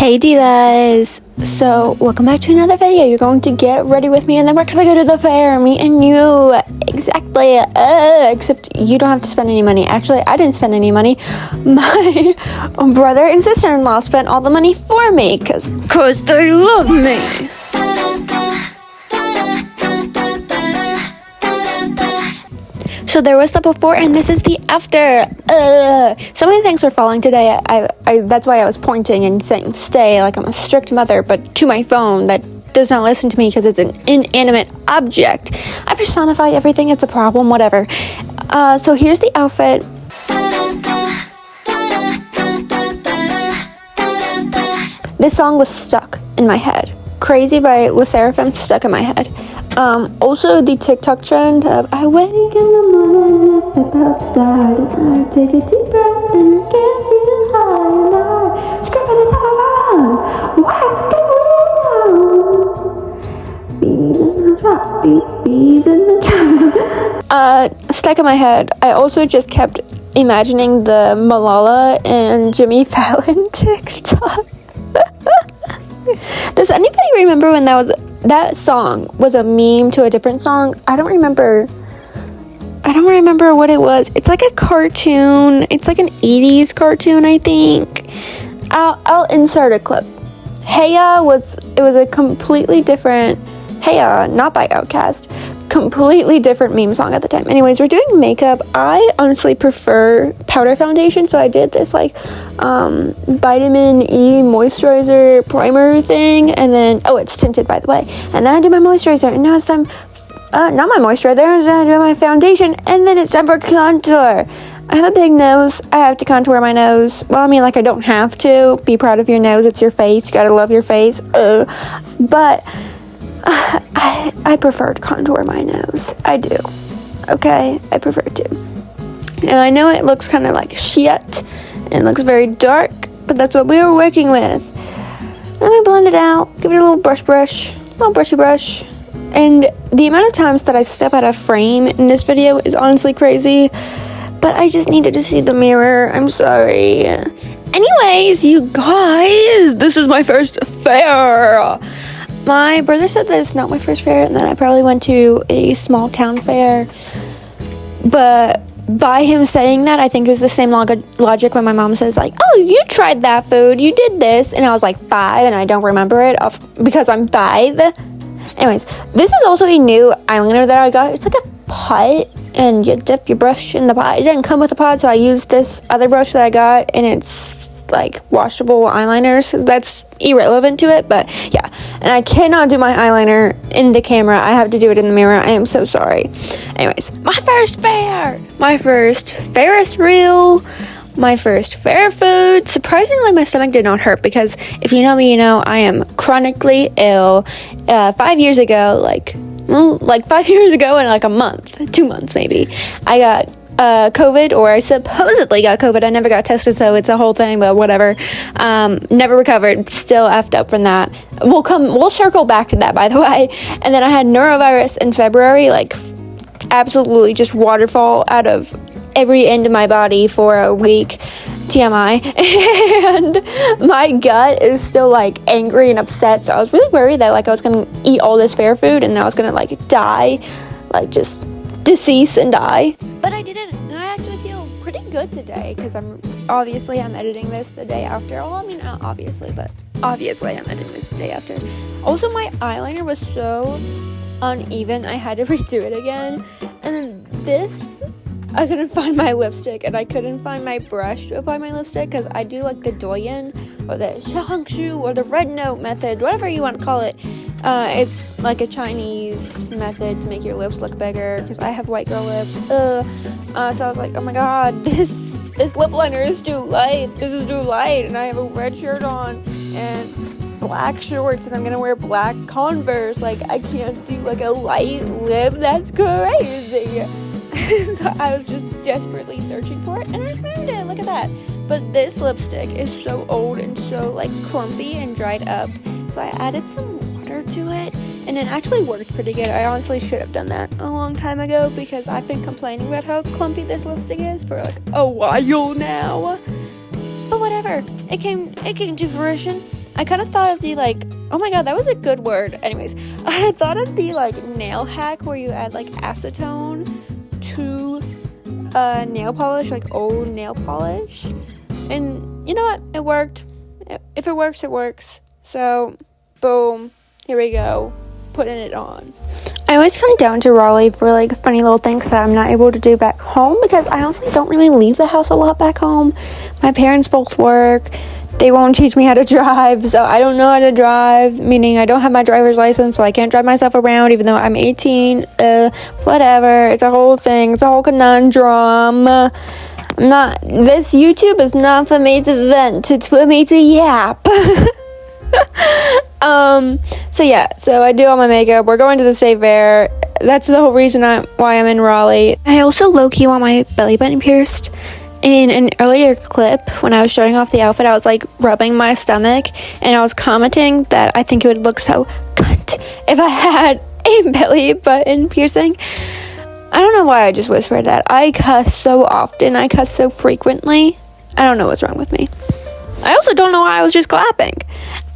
Hey divas! So, welcome back to another video. You're going to get ready with me and then we're gonna go to the fair, me and you. Exactly. Except you don't have to spend any money. Actually, I didn't spend any money. My brother and sister-in-law spent all the money for me cause they love me. So there was the before and this is the after. So many things were falling today. I that's why I was pointing and saying stay like I'm a strict mother, but to my phone that does not listen to me because it's an inanimate object. I personify everything as a problem, whatever. So here's the outfit. This song was stuck in my head. Crazy by Le Seraphim stuck in my head. Also the TikTok trend of I wake in the morning, I step outside and I take a deep breath and I can't feel high and I scream at the top of my lungs. What's going on? Bees in the trap, bees in the trap. Stuck in my head. I also just kept imagining the Malala and Jimmy Fallon TikTok. Does anybody remember when that song was a meme to a different song? I don't remember what it was. It's like a cartoon. It's like an 80s cartoon, I think. I'll insert a clip. Heya was a completely different Heya, not by Outkast. Completely different meme song at the time. Anyways, we're doing makeup. I honestly prefer powder foundation, so I did this like vitamin E moisturizer primer thing, and then it's tinted by the way, and then I did my moisturizer, and now it's time not my moisturizer, I do my foundation, and then it's time for contour. I have a big nose. I have to contour my nose. Well, I mean, like, I don't have to. Be proud of your nose. It's your face. You gotta love your face. But I prefer to contour my nose. I do. Okay? I prefer to. And I know it looks kind of like shit. It looks very dark, but that's what we were working with. Let me blend it out. Give it a little brush. Little brushy brush. And the amount of times that I step out of frame in this video is honestly crazy. But I just needed to see the mirror. I'm sorry. Anyways, you guys, this is my first fair. My brother said that it's not my first fair and that I probably went to a small town fair. But by him saying that, I think it was the same logic when my mom says like, oh, you tried that food, you did this. And I was like 5 and I don't remember it because I'm 5. Anyways, this is also a new eyeliner that I got. It's like a pot and you dip your brush in the pot. It didn't come with a pot, so I used this other brush that I got and it's like washable eyeliner, so that's irrelevant to it, but yeah. And I cannot do my eyeliner in the camera. I have to do it in the mirror. I am so sorry. Anyways, my first fair, my first Ferris wheel, my first fair food. Surprisingly, my stomach did not hurt because if you know me, you know I am chronically ill. 5 years ago, like 5 years ago in like a month, 2 months maybe, I got COVID, or I supposedly got COVID. I never got tested, so it's a whole thing, but whatever. Never recovered, still effed up from that. We'll circle back to that, by the way. And then I had norovirus in February, like absolutely just waterfall out of every end of my body for a week. TMI. And my gut is still like angry and upset, so I was really worried that like I was gonna eat all this fair food and I was gonna like die, like just decease and die. But I didn't, and I actually feel pretty good today because I'm editing this the day after. Well, I mean, not obviously, but obviously I'm editing this the day after. Also, my eyeliner was so uneven, I had to redo it again. And then this, I couldn't find my lipstick, and I couldn't find my brush to apply my lipstick because I do like the Douyin or the Shahangshu or the Red Note method, whatever you want to call it. It's like a Chinese method to make your lips look bigger because I have white girl lips. So I was like, oh my god, this lip liner is too light. This is too light, and I have a red shirt on and black shorts, and I'm gonna wear black Converse. Like, I can't do like a light lip. That's crazy. So I was just desperately searching for it, and I found it. Look at that. But this lipstick is so old and so like clumpy and dried up. So I added some water to it, and it actually worked pretty good. I honestly should have done that a long time ago because I've been complaining about how clumpy this lipstick is for like a while now. But whatever, it came to fruition. I kind of thought of the, like, oh my god, that was a good word. Anyways, I thought of the, like, nail hack where you add, like, acetone to nail polish, like old nail polish. And you know what? It worked. If it works, it works. So, boom. Here we go. Putting it on. I always come down to Raleigh for, like, funny little things that I'm not able to do back home because I honestly don't really leave the house a lot back home. My parents both work. They won't teach me how to drive, so I don't know how to drive, meaning I don't have my driver's license, so I can't drive myself around even though I'm 18. Whatever. It's a whole thing. It's a whole conundrum. This YouTube is not for me to vent. It's for me to yap. So I do all my makeup. We're going to the state fair. That's the whole reason why I'm in Raleigh. I also low-key want my belly button pierced. In an earlier clip, when I was showing off the outfit, I was, like, rubbing my stomach, and I was commenting that I think it would look so cunt if I had a belly button piercing. I don't know why I just whispered that. I cuss so often. I cuss so frequently. I don't know what's wrong with me. I also don't know why I was just clapping.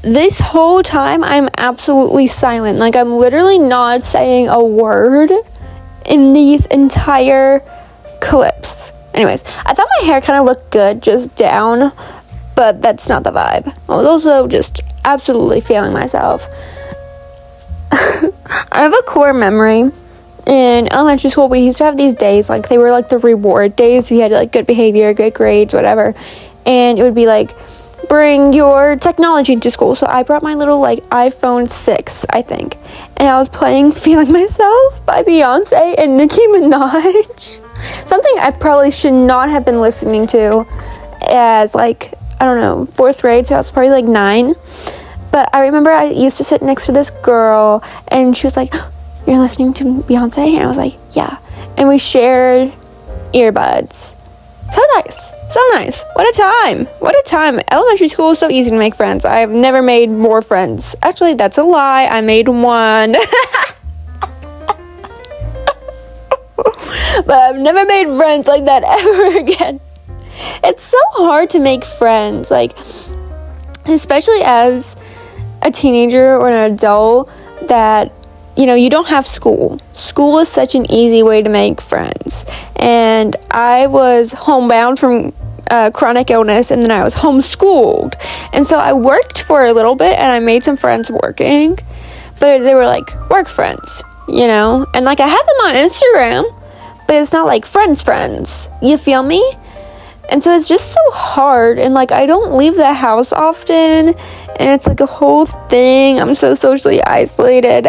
This whole time, I'm absolutely silent. Like, I'm literally not saying a word in these entire clips. Anyways, I thought my hair kind of looked good just down, but that's not the vibe. I was also just absolutely feeling myself. I have a core memory. In elementary school, we used to have these days, like, they were, like, the reward days. We had, like, good behavior, good grades, whatever. And it would be, like, bring your technology to school. So I brought my little, like, iPhone 6, I think. And I was playing Feeling Myself by Beyonce and Nicki Minaj. Something I probably should not have been listening to as, like, I don't know, 4th grade, so I was probably, like, 9. But I remember I used to sit next to this girl, and she was like, "You're listening to Beyonce?" And I was like, "Yeah." And we shared earbuds. So nice. So nice. What a time. What a time. Elementary school is so easy to make friends. I've never made more friends. Actually, that's a lie. I made one. But I've never made friends like that ever again. It's so hard to make friends, like, especially as a teenager or an adult that, you know, you don't have school. School is such an easy way to make friends. And I was homebound from chronic illness, and then I was homeschooled. And so I worked for a little bit, and I made some friends working. But they were, like, work friends, you know? And, like, I had them on Instagram, but it's not, like, friends. You feel me? And so it's just so hard. And, like, I don't leave the house often. And it's, like, a whole thing. I'm so socially isolated.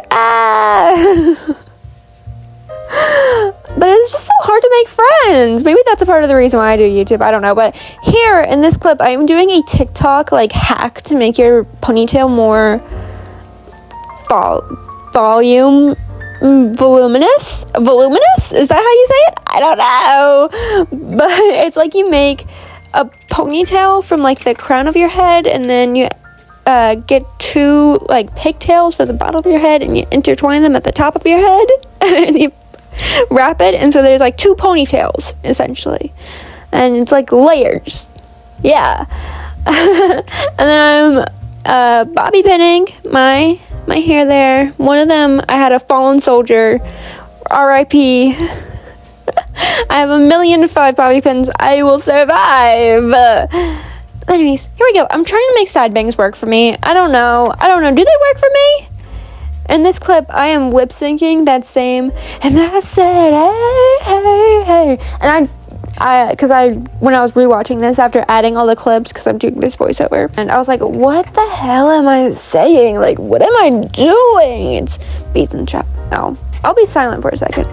But it's just so hard to make friends. Maybe that's a part of the reason why I do YouTube. I don't know. But here in this clip, I'm doing a TikTok, like, hack to make your ponytail more voluminous? Is that how you say it? I don't know. But it's like you make a ponytail from, like, the crown of your head, and then you get 2, like, pigtails for the bottom of your head, and you intertwine them at the top of your head, and you wrap it, and so there's, like, 2 ponytails, essentially. And it's, like, layers. Yeah. And then I'm bobby pinning my hair there. One of them, I had a fallen soldier, R.I.P. I have 1,000,005 bobby pins. I will survive. Anyways, here we go. I'm trying to make side bangs work for me. I don't know. Do they work for me? In this clip, I am lip syncing that same, and I said, hey. And when I was rewatching this after adding all the clips, because I'm doing this voiceover, and I was like, what the hell am I saying? Like, what am I doing? It's beats in the trap. No, I'll be silent for a second.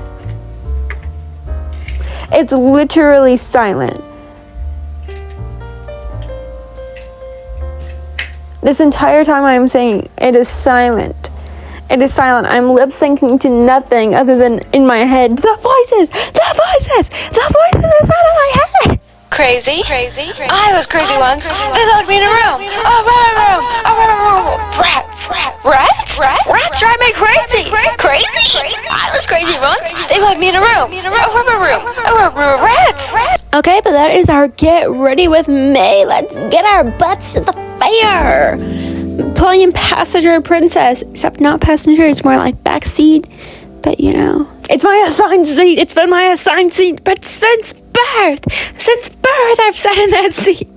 It's literally silent. This entire time I'm saying it is silent. It is silent. I'm lip syncing to nothing other than in my head. The voices inside of my head. Crazy. I was crazy once. They locked me in a room. Rats drive me crazy. I was crazy once. They locked me in a room. Rats. Okay, but that is our get ready with May. Let's get our butts to the fair. am passenger princess. Except not passenger, it's more like backseat. But you know, it's my assigned seat. It's been my assigned seat. But since birth, I've sat in that seat.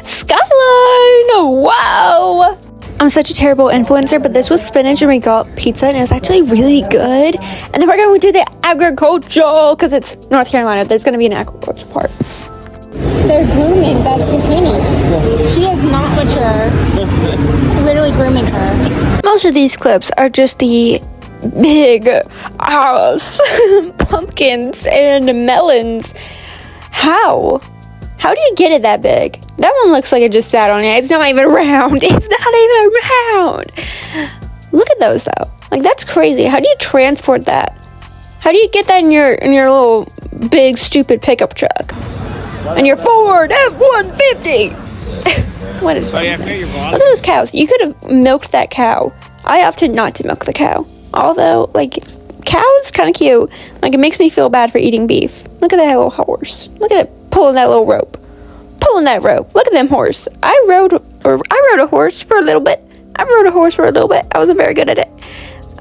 Skyline! Wow! I'm such a terrible influencer, but this was spinach and ricotta pizza, and it was actually really good. And then we're going to do the agricultural, because it's North Carolina. There's going to be an agricultural part. They're grooming that zucchini. She is not mature. Literally grooming her. Most of these clips are just the big ass pumpkins and melons. How do you get it that big? That one looks like it just sat on it. It's not even round. It's not even round. Look at those though. Like, that's crazy. How do you transport that? How do you get that in your little big stupid pickup truck? And your Ford F-150. What is wrong with that? Look at those cows. You could have milked that cow. I opted not to milk the cow. Although, like, cow's kind of cute. Like, it makes me feel bad for eating beef. Look at that little horse. Look at it pulling that little rope. Pulling that rope. Look at them horse. I rode a horse for a little bit. I wasn't very good at it.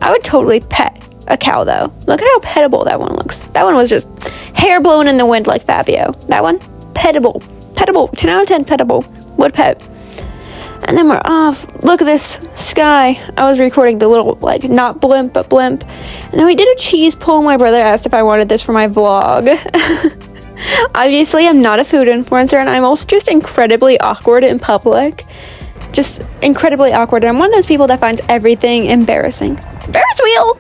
I would totally pet a cow, though. Look at how pettable that one looks. That one was just hair blowing in the wind like Fabio. That one, pettable. 10 out of 10 pettable. Would pet. And then we're off. Look at this sky. I was recording the little, like, not blimp, but blimp. And then we did a cheese pull. My brother asked if I wanted this for my vlog. Obviously, I'm not a food influencer, and I'm also just incredibly awkward in public. Just incredibly awkward. And I'm one of those people that finds everything embarrassing. Ferris wheel!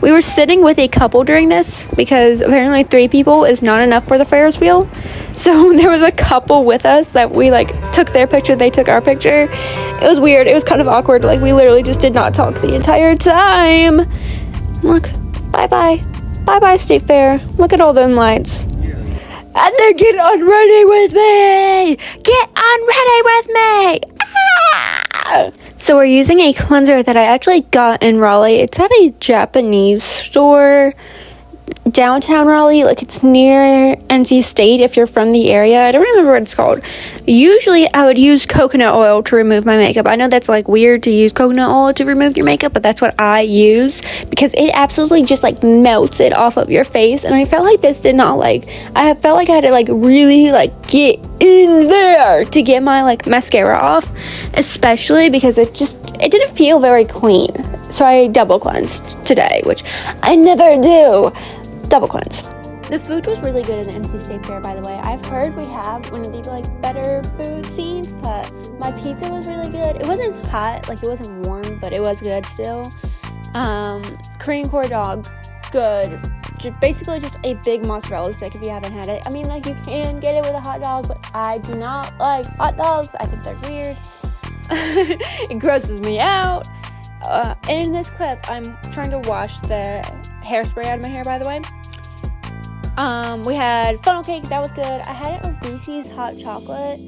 We were sitting with a couple during this, because apparently 3 people is not enough for the Ferris wheel. So there was a couple with us that we, like, took their picture, they took our picture. It was weird. It was kind of awkward. Like, we literally just did not talk the entire time. Look. Bye-bye. Bye-bye, State Fair. Look at all them lights. And then get unready with me! Get unready with me! Ah! So we're using a cleanser that I actually got in Raleigh. It's at a Japanese store downtown Raleigh. Like, it's near NC State if you're from the area. I don't remember what it's called. Usually I would use coconut oil to remove my makeup. I know that's, like, weird to use coconut oil to remove your makeup, but that's what I use because it absolutely just, like, melts it off of your face. And I felt like this did not, like, I felt like I had to, like, really, like, get in there to get my, like, mascara off, especially because it didn't feel very clean. So I double cleansed today, which I never do. Double cleansed. The food was really good in the NC State Fair, by the way. I've heard we have one of these, like, better food scenes, but my pizza was really good. It wasn't hot, like, it wasn't warm, but it was good still. Korean corn dog, good. Basically just a big mozzarella stick if you haven't had it. I mean, like, you can get it with a hot dog, but I do not like hot dogs. I think they're weird. It grosses me out. In this clip, I'm trying to wash the hairspray out of my hair, by the way. We had funnel cake, that was good. I had it with Reese's hot chocolate,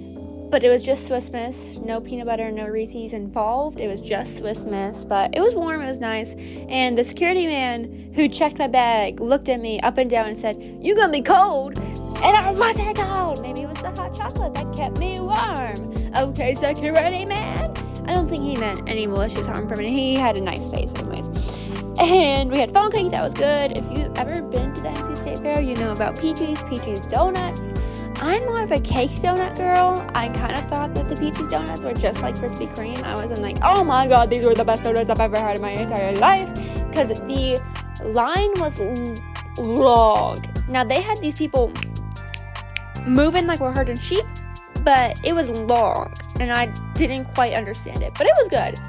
but it was just Swiss Miss, no peanut butter, no Reese's involved. It was just Swiss Miss, but it was warm, it was nice. And the security man who checked my bag looked at me up and down and said, "You gonna be cold?" And I wasn't cold. Maybe it was the hot chocolate that kept me warm. Okay, security man. I don't think he meant any malicious harm from it. He had a nice face anyways. And we had funnel cake, that was good. If you've ever been to the NC State Fair, you know about Peachy's donuts. I'm more of a cake donut girl. I kind of thought that the Peachy's donuts were just like Krispy Kreme. I wasn't like, oh my god, these were the best donuts I've ever had in my entire life. Because the line was long. Now, they had these people moving like we're herding sheep, but it was long. And I didn't quite understand it. But it was good.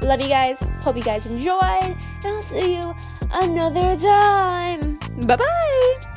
Love you guys. Hope you guys enjoyed. And I'll see you another time. Bye-bye.